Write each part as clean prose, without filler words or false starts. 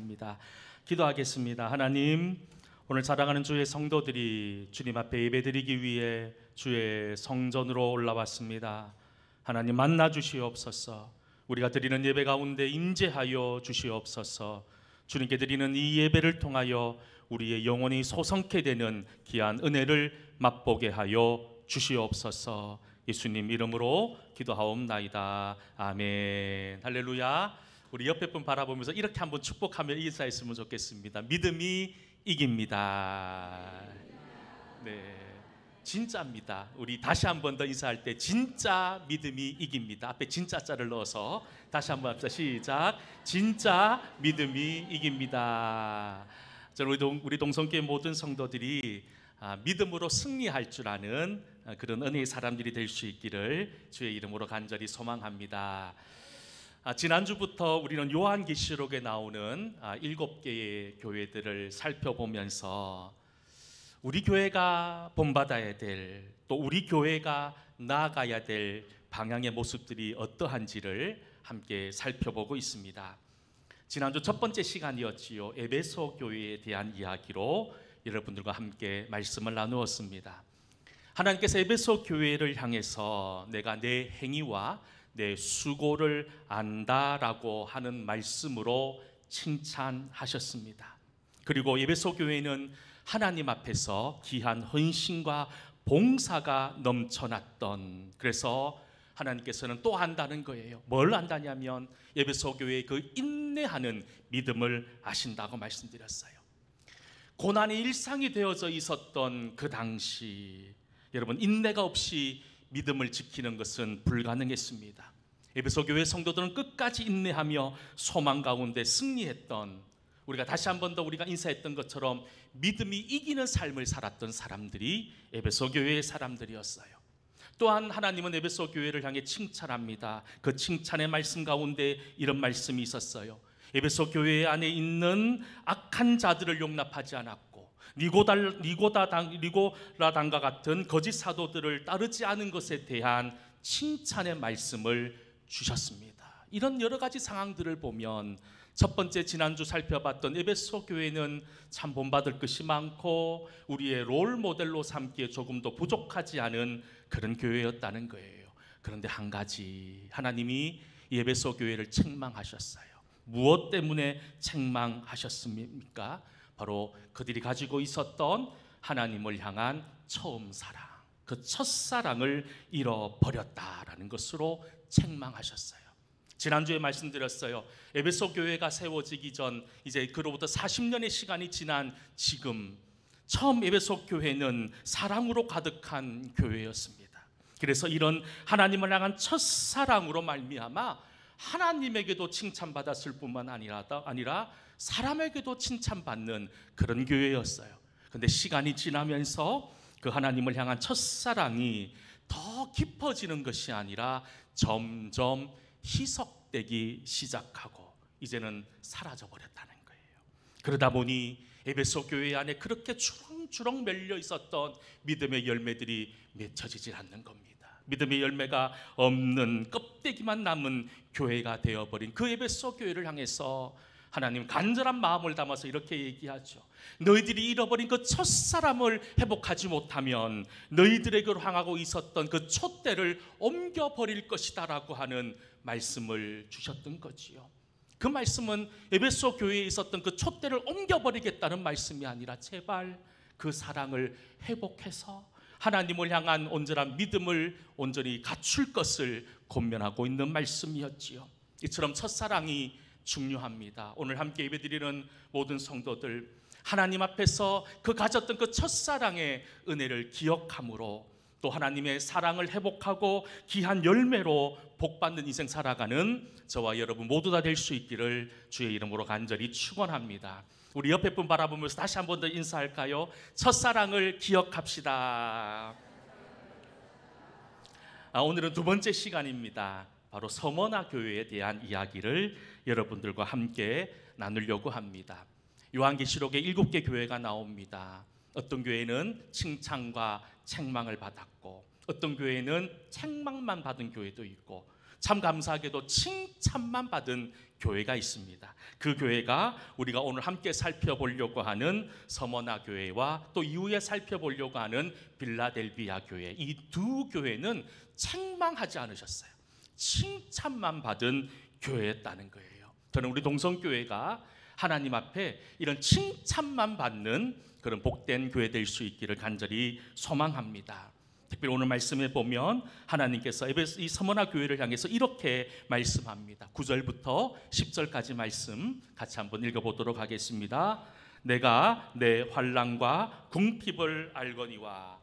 나누겠습니다. 기도하겠습니다. 하나님, 오늘 사랑하는 주의 성도들이 주님 앞에 예배드리기 위해 주의 성전으로 올라왔습니다. 하나님 만나 주시옵소서. 우리가 드리는 예배 가운데 임재하여 주시옵소서. 주님께 드리는 이 예배를 통하여 우리의 영혼이 소성케 되는 귀한 은혜를 맛보게 하여 주시옵소서. 예수님 이름으로 기도하옵나이다. 아멘. 할렐루야. 우리 옆에 분 바라보면서 이렇게 한번 축복하며 인사했으면 좋겠습니다. 믿음이 이깁니다. 네, 진짜입니다. 우리 다시 한 번 더 인사할 때 진짜 믿음이 이깁니다. 앞에 진짜 자를 넣어서 다시 한번 합시다. 시작. 진짜 믿음이 이깁니다. 저는 우리 동성교회 모든 성도들이 믿음으로 승리할 줄 아는 그런 은혜의 사람들이 될 수 있기를 주의 이름으로 간절히 소망합니다. 지난주부터 우리는 요한계시록에 나오는 7개의 교회들을 살펴보면서 우리 교회가 본받아야 될, 또 우리 교회가 나아가야 될 방향의 모습들이 어떠한지를 함께 살펴보고 있습니다. 지난주 첫 번째 시간이었지요. 에베소 교회에 대한 이야기로 여러분들과 함께 말씀을 나누었습니다. 하나님께서 에베소 교회를 향해서 내가 내 행위와 내 수고를 안다라고 하는 말씀으로 칭찬하셨습니다. 그리고 에베소 교회는 하나님 앞에서 귀한 헌신과 봉사가 넘쳐났던, 그래서 하나님께서는 또 한다는 거예요. 뭘 한다냐면 에베소 교회의 그 인내하는 믿음을 아신다고 말씀드렸어요. 고난이 일상이 되어져 있었던 그 당시, 여러분, 인내가 없이 믿음을 지키는 것은 불가능했습니다. 에베소 교회 성도들은 끝까지 인내하며 소망 가운데 승리했던, 우리가 다시 한 번 더 우리가 인사했던 것처럼 믿음이 이기는 삶을 살았던 사람들이 에베소 교회의 사람들이었어요. 또한 하나님은 에베소 교회를 향해 칭찬합니다. 그 칭찬의 말씀 가운데 이런 말씀이 있었어요. 에베소 교회 안에 있는 악한 자들을 용납하지 않았고 니고라당과 같은 거짓 사도들을 따르지 않은 것에 대한 칭찬의 말씀을 주셨습니다. 이런 여러 가지 상황들을 보면 첫 번째 지난주 살펴봤던 에베소 교회는 참 본받을 것이 많고 우리의 롤 모델로 삼기에 조금도 부족하지 않은 그런 교회였다는 거예요. 그런데 한 가지, 하나님이 이 에베소 교회를 책망하셨어요. 무엇 때문에 책망하셨습니까? 바로 그들이 가지고 있었던 하나님을 향한 처음 사랑, 그 첫사랑을 잃어버렸다라는 것으로 책망하셨어요. 지난주에 말씀드렸어요. 에베소 교회가 세워지기 전 이제 그로부터 40년의 시간이 지난 지금 처음 에베소 교회는 사랑으로 가득한 교회였습니다. 그래서 이런 하나님을 향한 첫사랑으로 말미암아 하나님에게도 칭찬받았을 뿐만 아니라 사람에게도 칭찬받는 그런 교회였어요. 그런데 시간이 지나면서 그 하나님을 향한 첫사랑이 더 깊어지는 것이 아니라 점점 희석되기 시작하고 이제는 사라져버렸다는 거예요. 그러다 보니 에베소 교회 안에 그렇게 주렁주렁 멸려 있었던 믿음의 열매들이 맺혀지질 않는 겁니다. 믿음의 열매가 없는 껍데기만 남은 교회가 되어버린 그 에베소 교회를 향해서 하나님 간절한 마음을 담아서 이렇게 얘기하죠. 너희들이 잃어버린 그 첫사람을 회복하지 못하면 너희들에게로 향하고 있었던 그 촛대를 옮겨버릴 것이다 라고 하는 말씀을 주셨던 거지요. 그 말씀은 에베소 교회에 있었던 그 촛대를 옮겨버리겠다는 말씀이 아니라 제발 그 사랑을 회복해서 하나님을 향한 온전한 믿음을 온전히 갖출 것을 권면하고 있는 말씀이었지요. 이처럼 첫사랑이 중요합니다. 오늘 함께 예배드리는 모든 성도들, 하나님 앞에서 그 가졌던 그 첫사랑의 은혜를 기억함으로 또 하나님의 사랑을 회복하고 귀한 열매로 복받는 인생 살아가는 저와 여러분 모두 다 될 수 있기를 주의 이름으로 간절히 축원합니다. 우리 옆에 분 바라보면서 다시 한 번 더 인사할까요? 첫사랑을 기억합시다. 오늘은 두 번째 시간입니다. 바로 서머나 교회에 대한 이야기를 여러분들과 함께 나누려고 합니다. 요한계시록에 7개 교회가 나옵니다. 어떤 교회는 칭찬과 책망을 받았고 어떤 교회는 책망만 받은 교회도 있고 참 감사하게도 칭찬만 받은 교회가 있습니다. 그 교회가 우리가 오늘 함께 살펴보려고 하는 서머나 교회와 또 이후에 살펴보려고 하는 빌라델비아 교회, 이 두 교회는 책망하지 않으셨어요. 칭찬만 받은 교회였다는 거예요. 저는 우리 동성교회가 하나님 앞에 이런 칭찬만 받는 그런 복된 교회 될 수 있기를 간절히 소망합니다. 특별히 오늘 말씀에 보면 하나님께서 이 서머나 교회를 향해서 이렇게 말씀합니다. 9절부터 10절까지 말씀 같이 한번 읽어보도록 하겠습니다. 내가 내 환난과 궁핍을 알거니와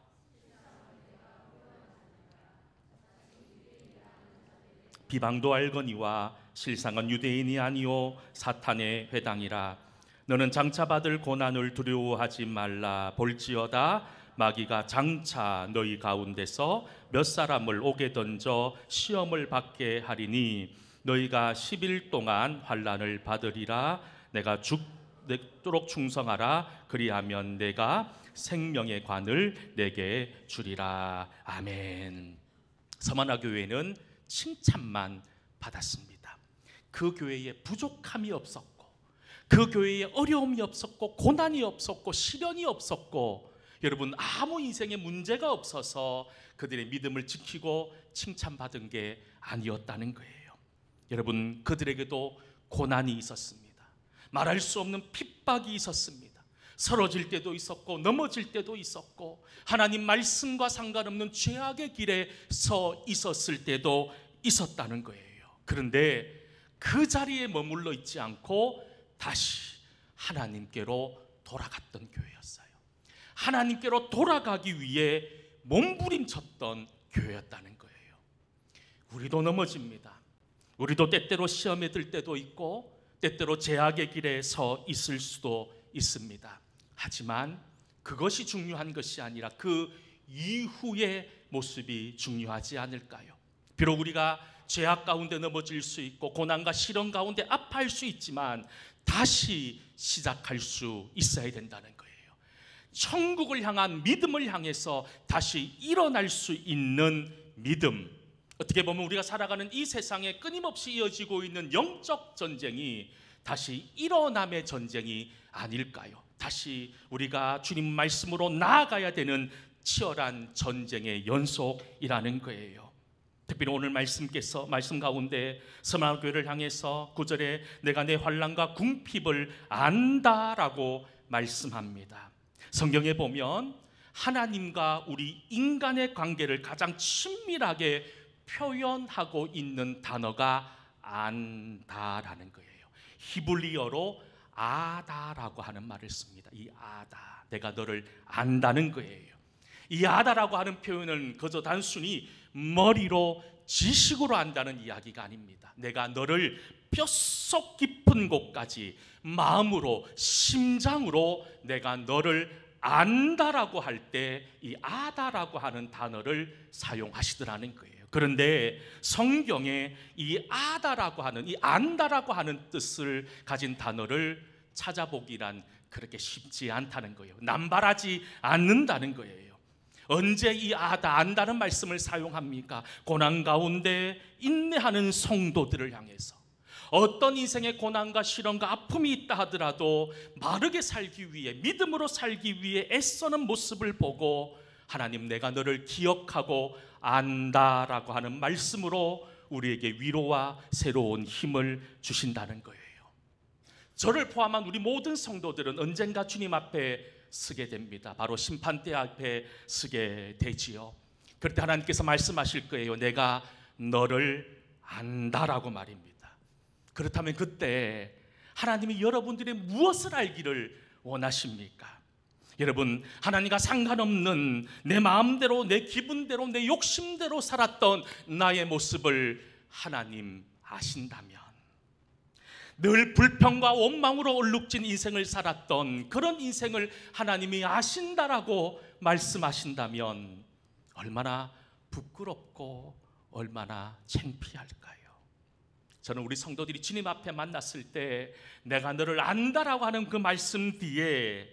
비방도 알거니와 실상은 유대인이 아니요 사탄의 회당이라. 너는 장차 받을 고난을 두려워하지 말라. 볼지어다 마귀가 장차 너희 가운데서 몇 사람을 옥에 던져 시험을 받게 하리니 너희가 10일 동안 환난을 받으리라. 내가 죽도록 충성하라. 그리하면 내가 생명의 관을 내게 주리라. 아멘. 서머나 교회는 칭찬만 받았습니다. 그 교회에 부족함이 없었고, 그 교회에 어려움이 없었고, 고난이 없었고, 시련이 없었고, 여러분 아무 인생에 문제가 없어서 그들의 믿음을 지키고 칭찬받은 게 아니었다는 거예요. 여러분 그들에게도 고난이 있었습니다. 말할 수 없는 핍박이 있었습니다. 쓰러질 때도 있었고 넘어질 때도 있었고 하나님 말씀과 상관없는 죄악의 길에 서 있었을 때도 있었다는 거예요. 그런데 그 자리에 머물러 있지 않고 다시 하나님께로 돌아갔던 교회였어요. 하나님께로 돌아가기 위해 몸부림쳤던 교회였다는 거예요. 우리도 넘어집니다. 우리도 때때로 시험에 들 때도 있고 때때로 제약의 길에 서 있을 수도 있습니다. 하지만 그것이 중요한 것이 아니라 그 이후의 모습이 중요하지 않을까요? 비록 우리가 죄악 가운데 넘어질 수 있고 고난과 시련 가운데 아파할 수 있지만 다시 시작할 수 있어야 된다는 거예요. 천국을 향한 믿음을 향해서 다시 일어날 수 있는 믿음. 어떻게 보면 우리가 살아가는 이 세상에 끊임없이 이어지고 있는 영적 전쟁이 다시 일어남의 전쟁이 아닐까요? 다시 우리가 주님 말씀으로 나아가야 되는 치열한 전쟁의 연속이라는 거예요. 특별히 오늘 말씀 가운데 서머나 교회를 향해서 9절에 내가 내 환난과 궁핍을 안다라고 말씀합니다. 성경에 보면 하나님과 우리 인간의 관계를 가장 친밀하게 표현하고 있는 단어가 안다라는 거예요. 히브리어로 아다라고 하는 말을 씁니다. 이 아다, 내가 너를 안다는 거예요. 이 아다라고 하는 표현은 그저 단순히 머리로 지식으로 안다는 이야기가 아닙니다. 내가 너를 뼛속 깊은 곳까지 마음으로 심장으로 내가 너를 안다라고 할 때 이 아다라고 하는 단어를 사용하시더라는 거예요. 그런데 성경에 이 아다라고 하는, 이 안다라고 하는 뜻을 가진 단어를 찾아보기란 그렇게 쉽지 않다는 거예요. 남발하지 않는다는 거예요. 언제 이 아다, 안다는 말씀을 사용합니까? 고난 가운데 인내하는 성도들을 향해서 어떤 인생의 고난과 시련과 아픔이 있다 하더라도 바르게 살기 위해, 믿음으로 살기 위해 애쓰는 모습을 보고 하나님 내가 너를 기억하고 안다라고 하는 말씀으로 우리에게 위로와 새로운 힘을 주신다는 거예요. 저를 포함한 우리 모든 성도들은 언젠가 주님 앞에 서게 됩니다. 바로 심판대 앞에 서게 되지요. 그때 하나님께서 말씀하실 거예요. 내가 너를 안다라고 말입니다. 그렇다면 그때 하나님이 여러분들의 무엇을 알기를 원하십니까? 여러분, 하나님과 상관없는 내 마음대로, 내 기분대로, 내 욕심대로 살았던 나의 모습을 하나님 아신다면, 늘 불평과 원망으로 얼룩진 인생을 살았던 그런 인생을 하나님이 아신다라고 말씀하신다면 얼마나 부끄럽고 얼마나 창피할까요? 저는 우리 성도들이 주님 앞에 만났을 때 내가 너를 안다라고 하는 그 말씀 뒤에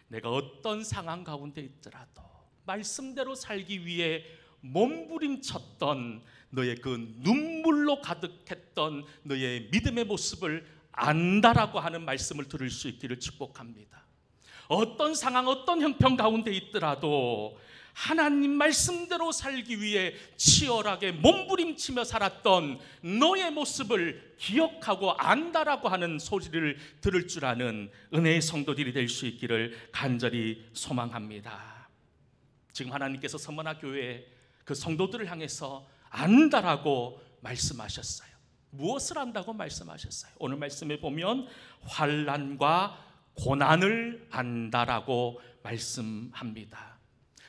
내가 어떤 상황 가운데 있더라도 말씀대로 살기 위해 몸부림쳤던 너의 그 눈물로 가득했던 너의 믿음의 모습을 안다라고 하는 말씀을 들을 수 있기를 축복합니다. 어떤 상황, 어떤 형편 가운데 있더라도 하나님 말씀대로 살기 위해 치열하게 몸부림치며 살았던 너의 모습을 기억하고 안다라고 하는 소리를 들을 줄 아는 은혜의 성도들이 될 수 있기를 간절히 소망합니다. 지금 하나님께서 서머나 교회 그 성도들을 향해서 안다라고 말씀하셨어요. 무엇을 안다고 말씀하셨어요? 오늘 말씀에 보면 환난과 고난을 안다라고 말씀합니다.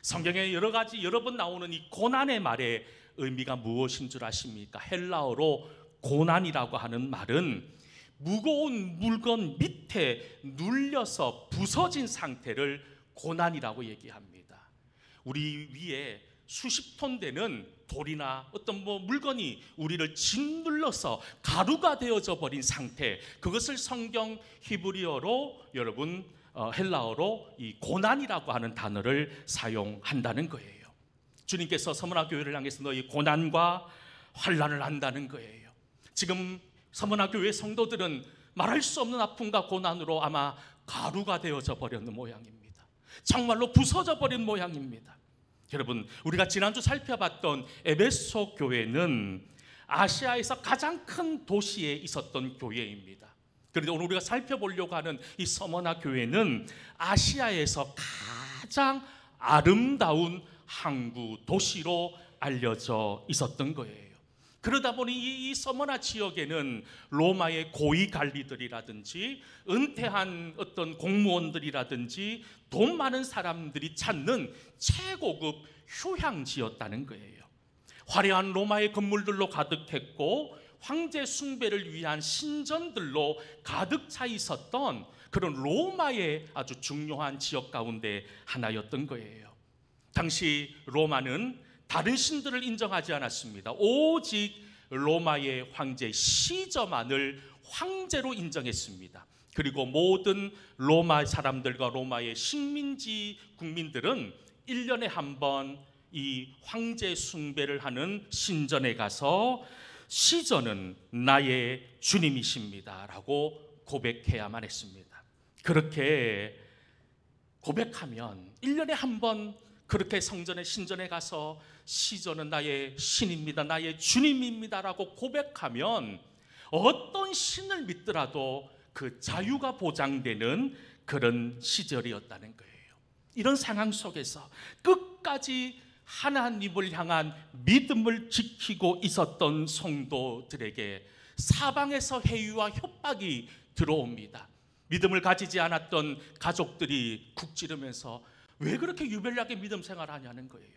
성경에 여러 번 나오는 이 고난의 말의 의미가 무엇인 줄 아십니까? 헬라어로 고난이라고 하는 말은 무거운 물건 밑에 눌려서 부서진 상태를 고난이라고 얘기합니다. 우리 위에 수십 톤 되는 돌이나 어떤 물건이 우리를 짓눌러서 가루가 되어져 버린 상태, 그것을 성경 히브리어로 여러분 헬라어로 이 고난이라고 하는 단어를 사용한다는 거예요. 주님께서 서머나 교회를 향해서 너희 고난과 환난을 안다는 거예요. 지금 서머나 교회 성도들은 말할 수 없는 아픔과 고난으로 아마 가루가 되어져 버렸는 모양입니다. 정말로 부서져 버린 모양입니다. 여러분, 우리가 지난주 살펴봤던 에베소 교회는 아시아에서 가장 큰 도시에 있었던 교회입니다. 그런데 오늘 우리가 살펴보려고 하는 이 서머나 교회는 아시아에서 가장 아름다운 항구 도시로 알려져 있었던 거예요. 그러다 보니 이 서머나 지역에는 로마의 고위 관리들이라든지 은퇴한 어떤 공무원들이라든지 돈 많은 사람들이 찾는 최고급 휴양지였다는 거예요. 화려한 로마의 건물들로 가득했고 황제 숭배를 위한 신전들로 가득 차 있었던 그런 로마의 아주 중요한 지역 가운데 하나였던 거예요. 당시 로마는 다른 신들을 인정하지 않았습니다. 오직 로마의 황제 시저만을 황제로 인정했습니다. 그리고 모든 로마 사람들과 로마의 식민지 국민들은 1년에 한 번 이 황제 숭배를 하는 신전에 가서 시저는 나의 주님이십니다 라고 고백해야만 했습니다. 그렇게 고백하면 1년에 한 번 그렇게 성전의 신전에 가서 시저는 나의 신입니다, 나의 주님입니다 라고 고백하면 어떤 신을 믿더라도 그 자유가 보장되는 그런 시절이었다는 거예요. 이런 상황 속에서 끝까지 하나님을 향한 믿음을 지키고 있었던 성도들에게 사방에서 해유와 협박이 들어옵니다. 믿음을 가지지 않았던 가족들이 국 찌르면서 왜 그렇게 유별나게 믿음 생활하냐는 거예요.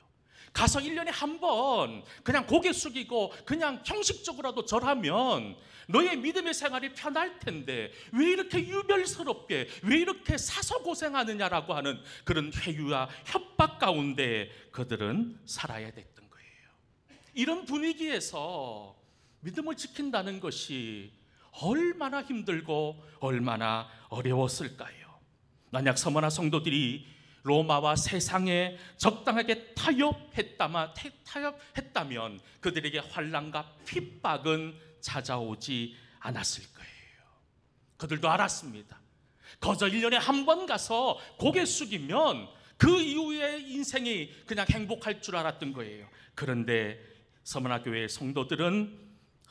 가서 1년에 한 번 그냥 고개 숙이고 그냥 형식적으로라도 절하면 너의 믿음의 생활이 편할 텐데 왜 이렇게 유별스럽게, 왜 이렇게 사서 고생하느냐라고 하는 그런 회유와 협박 가운데 그들은 살아야 됐던 거예요. 이런 분위기에서 믿음을 지킨다는 것이 얼마나 힘들고 얼마나 어려웠을까요? 만약 서머나 성도들이 로마와 세상에 적당하게 타협했다면 그들에게 환난과 핍박은 찾아오지 않았을 거예요. 그들도 알았습니다. 거저 1년에 한 번 가서 고개 숙이면 그 이후에 인생이 그냥 행복할 줄 알았던 거예요. 그런데 서머나 교회의 성도들은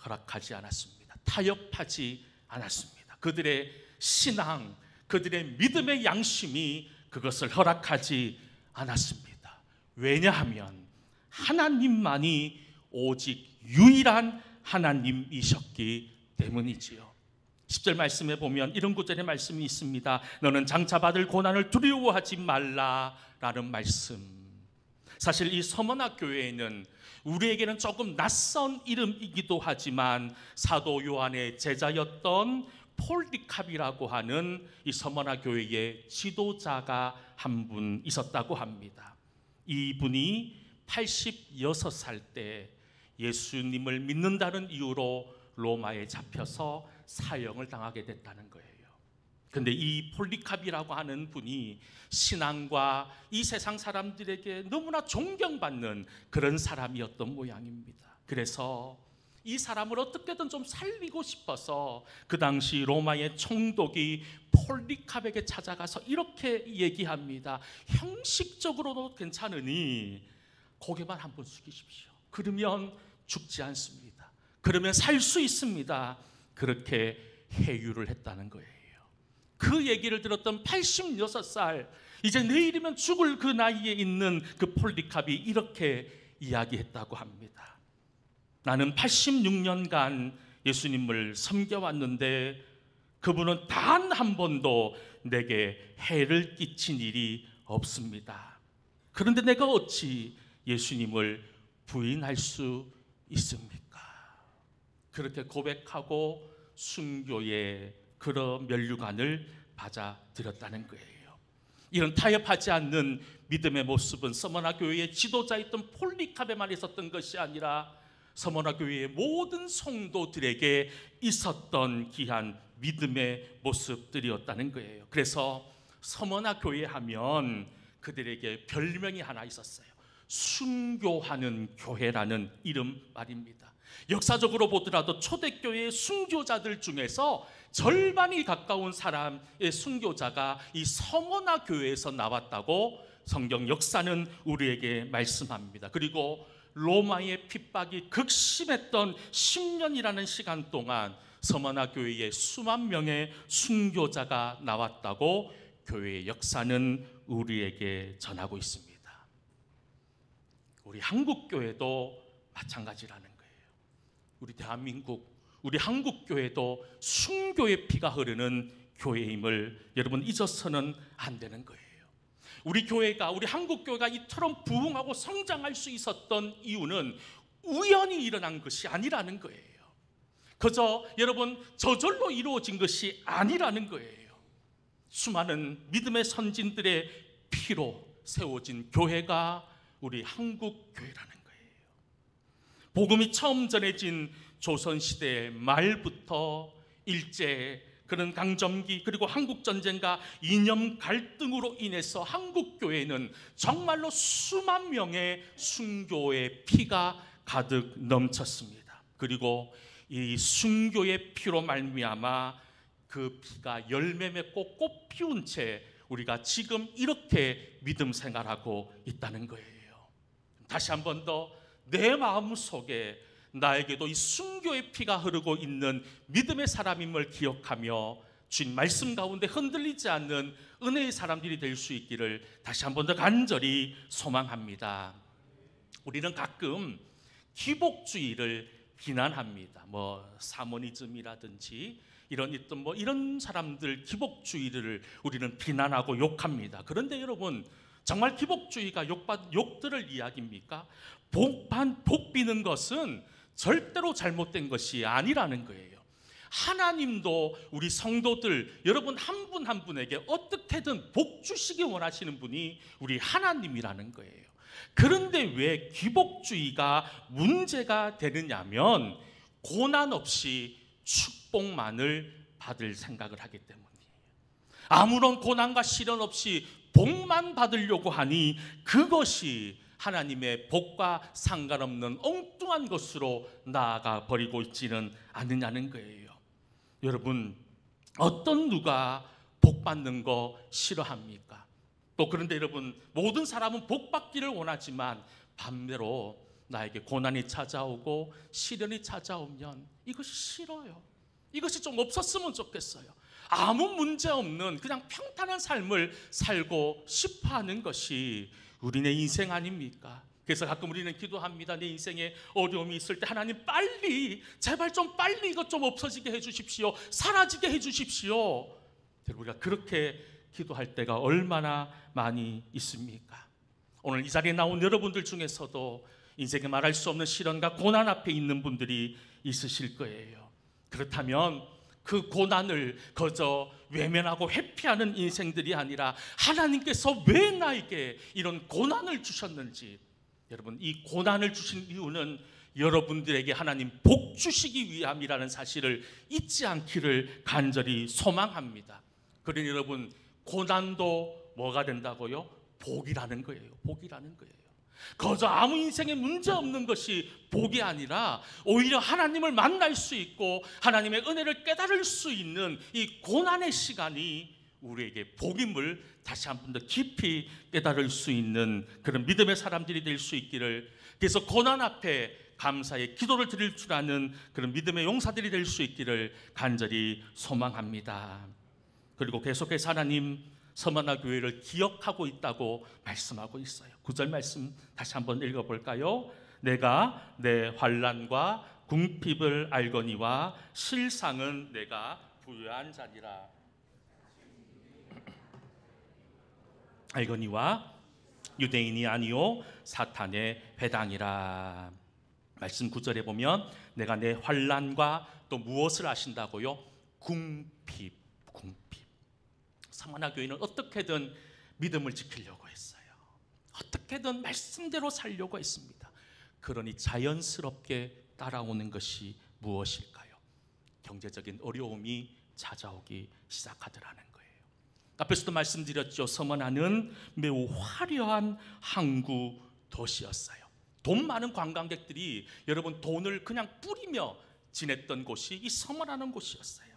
허락하지 않았습니다. 타협하지 않았습니다. 그들의 신앙, 그들의 믿음의 양심이 그것을 허락하지 않았습니다. 왜냐하면 하나님만이 오직 유일한 하나님이셨기 때문이지요. 10절 말씀에 보면 이런 구절의 말씀이 있습니다. 너는 장차 받을 고난을 두려워하지 말라라는 말씀. 사실 이 서머나 교회에는 우리에게는 조금 낯선 이름이기도 하지만 사도 요한의 제자였던 폴리캅이라고 하는 이 서머나 교회의 지도자가 한 분 있었다고 합니다. 이분이 86살 때 예수님을 믿는다는 이유로 로마에 잡혀서 사형을 당하게 됐다는 거예요. 그런데 이 폴리캅이라고 하는 분이 신앙과 이 세상 사람들에게 너무나 존경받는 그런 사람이었던 모양입니다. 그래서 이 사람을 어떻게든 좀 살리고 싶어서 그 당시 로마의 총독이 폴리캅에게 찾아가서 이렇게 얘기합니다. 형식적으로도 괜찮으니 고개만 한번 숙이십시오. 그러면 죽지 않습니다. 그러면 살 수 있습니다. 그렇게 해유를 했다는 거예요. 그 얘기를 들었던 86살, 이제 내일이면 죽을 그 나이에 있는 그 폴리캅이 이렇게 이야기했다고 합니다. 나는 86년간 예수님을 섬겨왔는데 그분은 단 한 번도 내게 해를 끼친 일이 없습니다. 그런데 내가 어찌 예수님을 부인할 수 있습니까? 그렇게 고백하고 순교의 그런 면류관을 받아들였다는 거예요. 이런 타협하지 않는 믿음의 모습은 서머나 교회의 지도자였던 폴리캅에만 있었던 것이 아니라 서머나 교회의 모든 성도들에게 있었던 귀한 믿음의 모습들이었다는 거예요. 그래서 서머나 교회 하면 그들에게 별명이 하나 있었어요. 순교하는 교회라는 이름 말입니다. 역사적으로 보더라도 초대교회의 순교자들 중에서 절반이 가까운 사람의 순교자가 이 서머나 교회에서 나왔다고 성경 역사는 우리에게 말씀합니다. 그리고 로마의 핍박이 극심했던 10년이라는 시간 동안 서머나 교회에 수만 명의 순교자가 나왔다고 교회의 역사는 우리에게 전하고 있습니다. 우리 한국교회도 마찬가지라는 거예요. 우리 대한민국, 우리 한국교회도 순교의 피가 흐르는 교회임을 여러분 잊어서는 안 되는 거예요. 우리 교회가, 우리 한국교회가 이처럼 부흥하고 성장할 수 있었던 이유는 우연히 일어난 것이 아니라는 거예요. 그저 여러분 저절로 이루어진 것이 아니라는 거예요. 수많은 믿음의 선진들의 피로 세워진 교회가 우리 한국교회라는 거예요. 복음이 처음 전해진 조선시대 말부터 일제 그런 강점기 그리고 한국전쟁과 이념 갈등으로 인해서 한국교회는 정말로 수만 명의 순교의 피가 가득 넘쳤습니다. 그리고 이 순교의 피로 말미암아 그 피가 열매 맺고 꽃 피운 채 우리가 지금 이렇게 믿음 생활하고 있다는 거예요. 다시 한 번 더 내 마음 속에 나에게도 이 순교의 피가 흐르고 있는 믿음의 사람임을 기억하며 주님 말씀 가운데 흔들리지 않는 은혜의 사람들이 될 수 있기를 다시 한 번 더 간절히 소망합니다. 우리는 가끔 기복주의를 비난합니다. 사모니즘이라든지 이런 사람들 기복주의를 우리는 비난하고 욕합니다. 그런데 여러분 정말 기복주의가 욕들을 이야기입니까? 복 비는 것은 절대로 잘못된 것이 아니라는 거예요. 하나님도 우리 성도들 여러분 한 분 한 분에게 어떻게든 복 주시기 원하시는 분이 우리 하나님이라는 거예요. 그런데 왜 기복주의가 문제가 되느냐면 고난 없이 축복만을 받을 생각을 하기 때문이에요. 아무런 고난과 시련 없이 복만 받으려고 하니 그것이 하나님의 복과 상관없는 엉뚱한 것으로 나아가 버리고 있지는 않느냐는 거예요. 여러분 어떤 누가 복 받는 거 싫어합니까? 또 그런데 여러분 모든 사람은 복 받기를 원하지만 반대로 나에게 고난이 찾아오고 시련이 찾아오면 이것이 싫어요. 이것이 좀 없었으면 좋겠어요. 아무 문제 없는 그냥 평탄한 삶을 살고 싶어하는 것이 우리네 인생 아닙니까? 그래서 가끔 우리는 기도합니다. 내 인생에 어려움이 있을 때 하나님 빨리 제발 좀 빨리 이것 좀 없어지게 해주십시오. 사라지게 해주십시오. 우리가 그렇게 기도할 때가 얼마나 많이 있습니까? 오늘 이 자리에 나온 여러분들 중에서도 인생에 말할 수 없는 시련과 고난 앞에 있는 분들이 있으실 거예요. 그렇다면 그 고난을 그저 외면하고 회피하는 인생들이 아니라 하나님께서 왜 나에게 이런 고난을 주셨는지, 여러분 이 고난을 주신 이유는 여러분들에게 하나님 복 주시기 위함이라는 사실을 잊지 않기를 간절히 소망합니다. 그러니 여러분 고난도 뭐가 된다고요? 복이라는 거예요. 복이라는 거예요. 거저 아무 인생에 문제 없는 것이 복이 아니라 오히려 하나님을 만날 수 있고 하나님의 은혜를 깨달을 수 있는 이 고난의 시간이 우리에게 복임을 다시 한 번 더 깊이 깨달을 수 있는 그런 믿음의 사람들이 될 수 있기를, 그래서 고난 앞에 감사의 기도를 드릴 줄 아는 그런 믿음의 용사들이 될 수 있기를 간절히 소망합니다. 그리고 계속해서 하나님 서머나 교회를 기억하고 있다고 말씀하고 있어요. 9절 말씀 다시 한번 읽어볼까요? 내가 내 환난과 궁핍을 알거니와 실상은 내가 부유한 자니라. 알거니와 유대인이 아니요 사탄의 회당이라. 말씀 9절에 보면 내가 내 환난과 또 무엇을 아신다고요? 궁핍. 서머나 교회는 어떻게든 믿음을 지키려고 했어요. 어떻게든 말씀대로 살려고 했습니다. 그러니 자연스럽게 따라오는 것이 무엇일까요? 경제적인 어려움이 찾아오기 시작하더라는 거예요. 앞에서도 말씀드렸죠. 서머나는 매우 화려한 항구 도시였어요. 돈 많은 관광객들이 여러분 돈을 그냥 뿌리며 지냈던 곳이 이 서머나는 곳이었어요.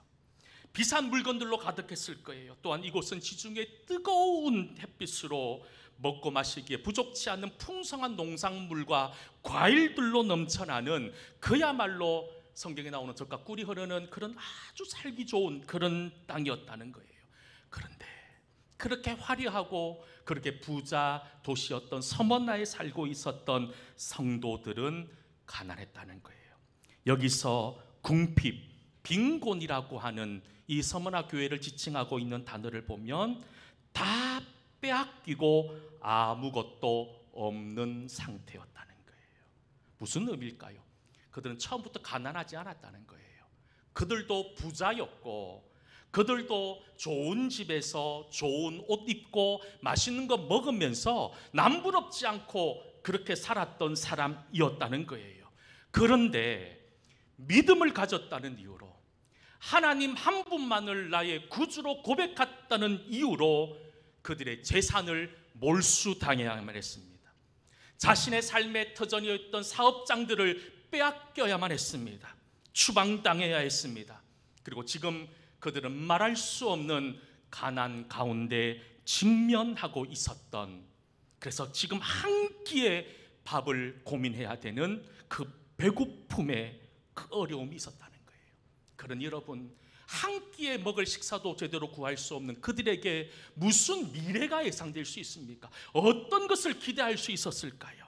비싼 물건들로 가득했을 거예요. 또한 이곳은 지중해 뜨거운 햇빛으로 먹고 마시기에 부족치 않은 풍성한 농산물과 과일들로 넘쳐나는 그야말로 성경에 나오는 젖과 꿀이 흐르는 그런 아주 살기 좋은 그런 땅이었다는 거예요. 그런데 그렇게 화려하고 그렇게 부자 도시였던 서머나에 살고 있었던 성도들은 가난했다는 거예요. 여기서 궁핍, 빈곤이라고 하는 이 서머나 교회를 지칭하고 있는 단어를 보면 다 빼앗기고 아무것도 없는 상태였다는 거예요. 무슨 의미일까요? 그들은 처음부터 가난하지 않았다는 거예요. 그들도 부자였고 그들도 좋은 집에서 좋은 옷 입고 맛있는 거 먹으면서 남부럽지 않고 그렇게 살았던 사람이었다는 거예요. 그런데 믿음을 가졌다는 이유로, 하나님 한 분만을 나의 구주로 고백했다는 이유로 그들의 재산을 몰수당해야만 했습니다. 자신의 삶의 터전이었던 사업장들을 빼앗겨야만 했습니다. 추방당해야 했습니다. 그리고 지금 그들은 말할 수 없는 가난 가운데 직면하고 있었던, 그래서 지금 한 끼의 밥을 고민해야 되는 그 배고픔에 그 어려움이 있었다는 거예요. 그러니 여러분, 한 끼에 먹을 식사도 제대로 구할 수 없는 그들에게 무슨 미래가 예상될 수 있습니까? 어떤 것을 기대할 수 있었을까요?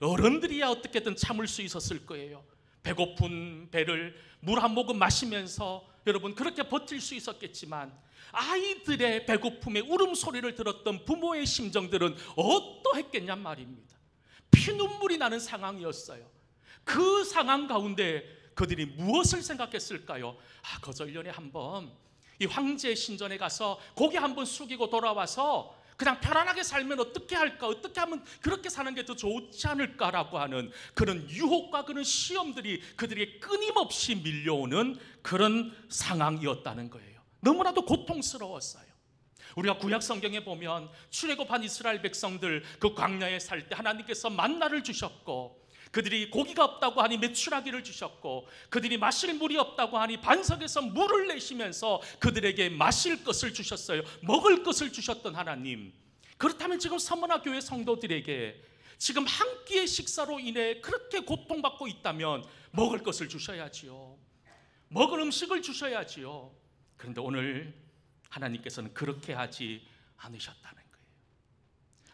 어른들이야 어떻게든 참을 수 있었을 거예요. 배고픈 배를 물 한 모금 마시면서 여러분 그렇게 버틸 수 있었겠지만, 아이들의 배고픔의 울음소리를 들었던 부모의 심정들은 어떠했겠냔 말입니다. 피눈물이 나는 상황이었어요. 그 상황 가운데 그들이 무엇을 생각했을까요? 거저 1년에 한번 이 황제 신전에 가서 고개 한번 숙이고 돌아와서 그냥 편안하게 살면 어떻게 할까? 어떻게 하면 그렇게 사는 게 더 좋지 않을까라고 하는 그런 유혹과 그런 시험들이 그들에게 끊임없이 밀려오는 그런 상황이었다는 거예요. 너무나도 고통스러웠어요. 우리가 구약 성경에 보면 출애굽한 이스라엘 백성들 그 광야에 살 때 하나님께서 만나를 주셨고, 그들이 고기가 없다고 하니 메추라기를 주셨고, 그들이 마실 물이 없다고 하니 반석에서 물을 내시면서 그들에게 마실 것을 주셨어요. 먹을 것을 주셨던 하나님, 그렇다면 지금 서머나 교회 성도들에게 지금 한 끼의 식사로 인해 그렇게 고통받고 있다면 먹을 것을 주셔야지요. 먹을 음식을 주셔야지요. 그런데 오늘 하나님께서는 그렇게 하지 않으셨다는 거예요.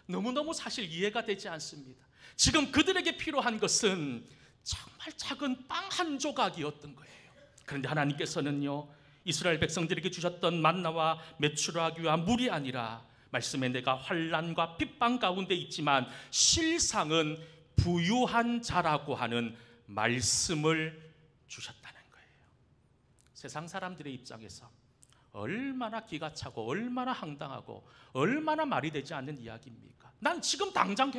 너무너무 사실 이해가 되지 않습니다. 지금 그들에게 필요한 것은 정말 작은 빵 한 조각이었던 거예요. 그런데 하나님께서는요, 이스라엘 백성들에게 주셨던 만나와 메추라기와 물이 아니라 말씀에 내가 환난과 핍방 가운데 있지만 실상은 부유한 자라고 하는 말씀을 주셨다는 거예요. 세상 사람들의 입장에서 얼마나 기가 차고 얼마나 황당하고 얼마나 말이 되지 않는 이야기입니까? 난 지금 당장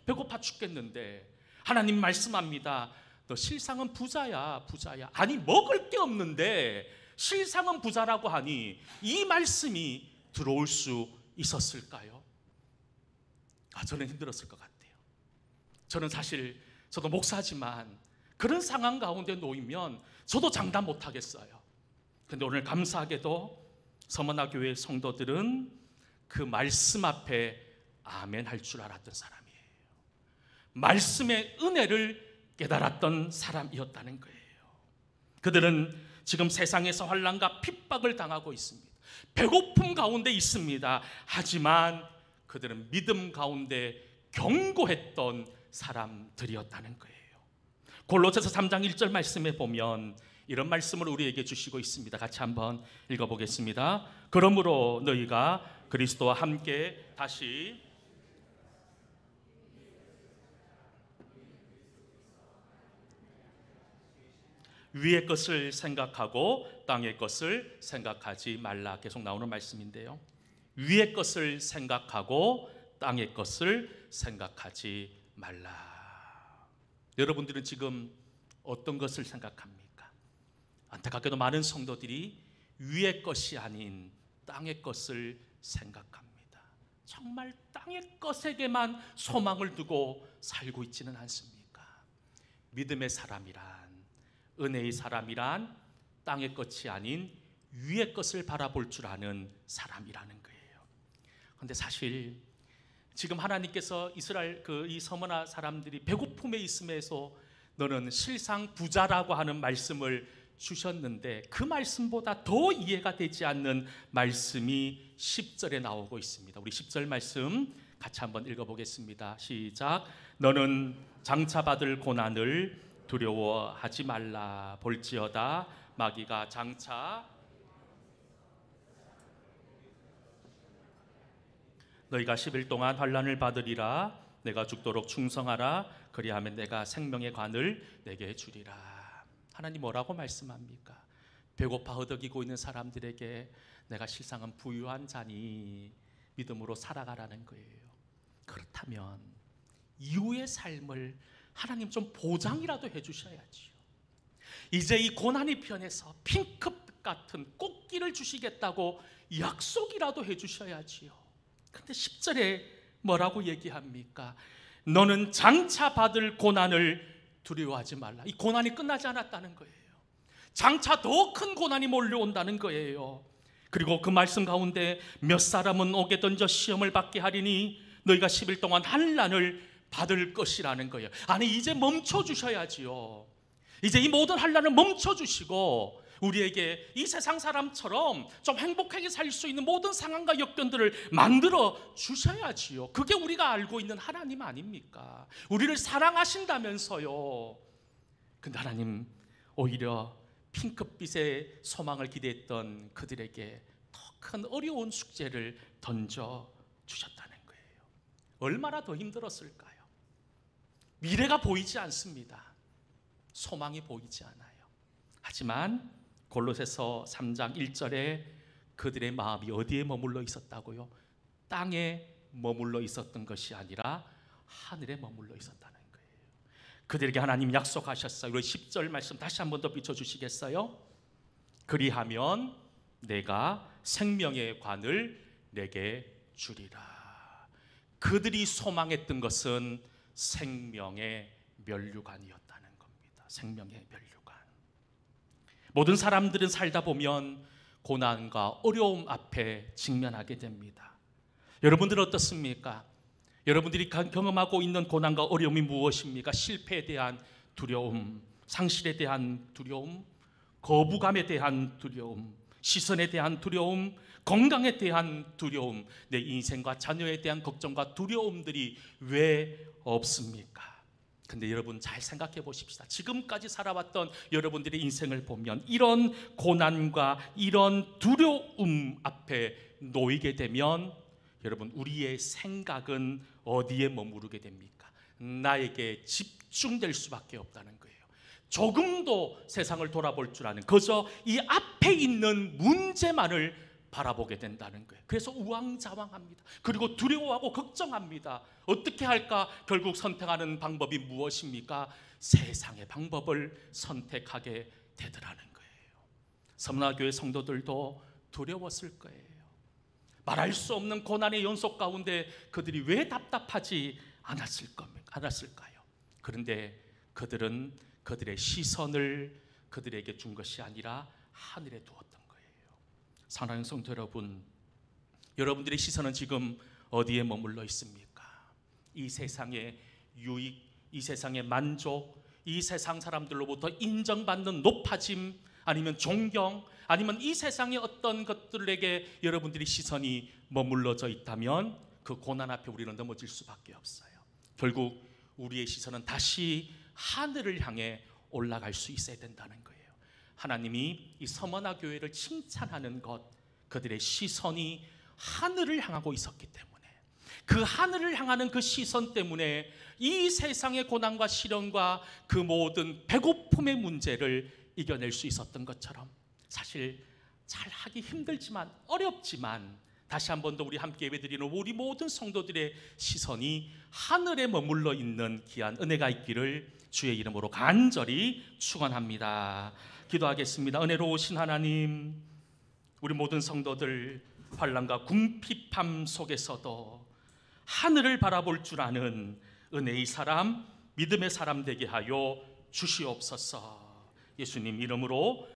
배고파 죽겠는데 하나님 말씀합니다. 너 실상은 부자야, 부자야. 아니 먹을 게 없는데 실상은 부자라고 하니 이 말씀이 들어올 수 있었을까요? 저는 힘들었을 것 같아요. 저는 사실 저도 목사지만 그런 상황 가운데 놓이면 저도 장담 못하겠어요. 그런데 오늘 감사하게도 서머나 교회 성도들은 그 말씀 앞에 아멘 할 줄 알았던 사람이에요. 말씀의 은혜를 깨달았던 사람이었다는 거예요. 그들은 지금 세상에서 환난과 핍박을 당하고 있습니다. 배고픔 가운데 있습니다. 하지만 그들은 믿음 가운데 견고했던 사람들이었다는 거예요. 골로새서 3장 1절 말씀에 보면 이런 말씀을 우리에게 주시고 있습니다. 같이 한번 읽어보겠습니다. 그러므로 너희가 그리스도와 함께 다시 위의 것을 생각하고 땅의 것을 생각하지 말라. 계속 나오는 말씀인데요. 위의 것을 생각하고 땅의 것을 생각하지 말라. 여러분들은 지금 어떤 것을 생각합니까? 안타깝게도 많은 성도들이 위의 것이 아닌 땅의 것을 생각합니다. 정말 땅의 것에게만 소망을 두고 살고 있지는 않습니까? 믿음의 사람이란, 은혜의 사람이란 땅의 것이 아닌 위의 것을 바라볼 줄 아는 사람이라는 거예요. 그런데 사실 지금 하나님께서 이스라엘 이 서머나 사람들이 배고픔에 있음에서 너는 실상 부자라고 하는 말씀을 주셨는데 그 말씀보다 더 이해가 되지 않는 말씀이 10절에 나오고 있습니다. 우리 10절 말씀 같이 한번 읽어보겠습니다. 시작. 너는 장차 받을 고난을 두려워하지 말라. 볼지어다 마귀가 장차 너희가 10일 동안 환난을 받으리라. 내가 죽도록 충성하라. 그리하면 내가 생명의 관을 내게 주리라. 하나님 뭐라고 말씀합니까? 배고파 허덕이고 있는 사람들에게 내가 실상은 부유한 자니 믿음으로 살아가라는 거예요. 그렇다면 이후의 삶을 하나님 좀 보장이라도 해주셔야지요. 이제 이 고난이 편해서 핑크빛 같은 꽃길을 주시겠다고 약속이라도 해주셔야지요. 근데 10절에 뭐라고 얘기합니까? 너는 장차 받을 고난을 두려워하지 말라. 이 고난이 끝나지 않았다는 거예요. 장차 더 큰 고난이 몰려온다는 거예요. 그리고 그 말씀 가운데 몇 사람은 옥에 던져 시험을 받게 하리니 너희가 10일 동안 환난을 받을 것이라는 거예요. 아니 이제 멈춰 주셔야지요. 이제 이 모든 환난을 멈춰 주시고 우리에게 이 세상 사람처럼 좀 행복하게 살 수 있는 모든 상황과 역경들을 만들어 주셔야지요. 그게 우리가 알고 있는 하나님 아닙니까? 우리를 사랑하신다면서요. 근데 하나님 오히려 핑크빛의 소망을 기대했던 그들에게 더 큰 어려운 숙제를 던져 주셨다는 거예요. 얼마나 더 힘들었을까요? 미래가 보이지 않습니다. 소망이 보이지 않아요. 하지만 골로새서 3장 1절에 그들의 마음이 어디에 머물러 있었다고요? 땅에 머물러 있었던 것이 아니라 하늘에 머물러 있었다는 거예요. 그들에게 하나님 약속하셨어요. 우리 10절 말씀 다시 한 번 더 비춰주시겠어요? 그리하면 내가 생명의 관을 내게 주리라. 그들이 소망했던 것은 생명의 면류관이었다는 겁니다. 생명의 면류관. 모든 사람들은 살다 보면 고난과 어려움 앞에 직면하게 됩니다. 여러분들은 어떻습니까? 여러분들이 경험하고 있는 고난과 어려움이 무엇입니까? 실패에 대한 두려움, 상실에 대한 두려움, 거부감에 대한 두려움, 시선에 대한 두려움, 건강에 대한 두려움, 내 인생과 자녀에 대한 걱정과 두려움들이 왜 없습니까? 근데 여러분 잘 생각해 보십시다. 지금까지 살아왔던 여러분들의 인생을 보면 이런 고난과 이런 두려움 앞에 놓이게 되면 여러분 우리의 생각은 어디에 머무르게 됩니까? 나에게 집중될 수밖에 없다는 거예요. 조금도 세상을 돌아볼 줄 아는 그저 이 앞에 있는 문제만을 바라보게 된다는 거예요. 그래서 우왕좌왕합니다. 그리고 두려워하고 걱정합니다. 어떻게 할까? 결국 선택하는 방법이 무엇입니까? 세상의 방법을 선택하게 되더라는 거예요. 서머나교회 성도들도 두려웠을 거예요. 말할 수 없는 고난의 연속 가운데 그들이 왜 답답하지 않았을까요? 그런데 그들은 그들의 시선을 그들에게 준 것이 아니라 하늘에 두었던 거예요. 사랑하는 성도 여러분, 여러분들의 시선은 지금 어디에 머물러 있습니까? 이 세상의 유익, 이 세상의 만족, 이 세상 사람들로부터 인정받는 높아짐, 아니면 존경, 아니면 이 세상의 어떤 것들에게 여러분들이 시선이 머물러져 있다면 그 고난 앞에 우리는 넘어질 수밖에 없어요. 결국 우리의 시선은 다시 하늘을 향해 올라갈 수 있어야 된다는 거예요. 하나님이 이 서머나 교회를 칭찬하는 것, 그들의 시선이 하늘을 향하고 있었기 때문에, 그 하늘을 향하는 그 시선 때문에 이 세상의 고난과 시련과 그 모든 배고픔의 문제를 이겨낼 수 있었던 것처럼, 사실 잘하기 힘들지만 어렵지만 다시 한 번 더 우리 함께 예배드리는 우리 모든 성도들의 시선이 하늘에 머물러 있는 귀한 은혜가 있기를 주의 이름으로 간절히 축원합니다. 기도하겠습니다. 은혜로우신 하나님, 우리 모든 성도들 환난과 궁핍함 속에서도 하늘을 바라볼 줄 아는 은혜의 사람, 믿음의 사람 되게 하여 주시옵소서. 예수님 이름으로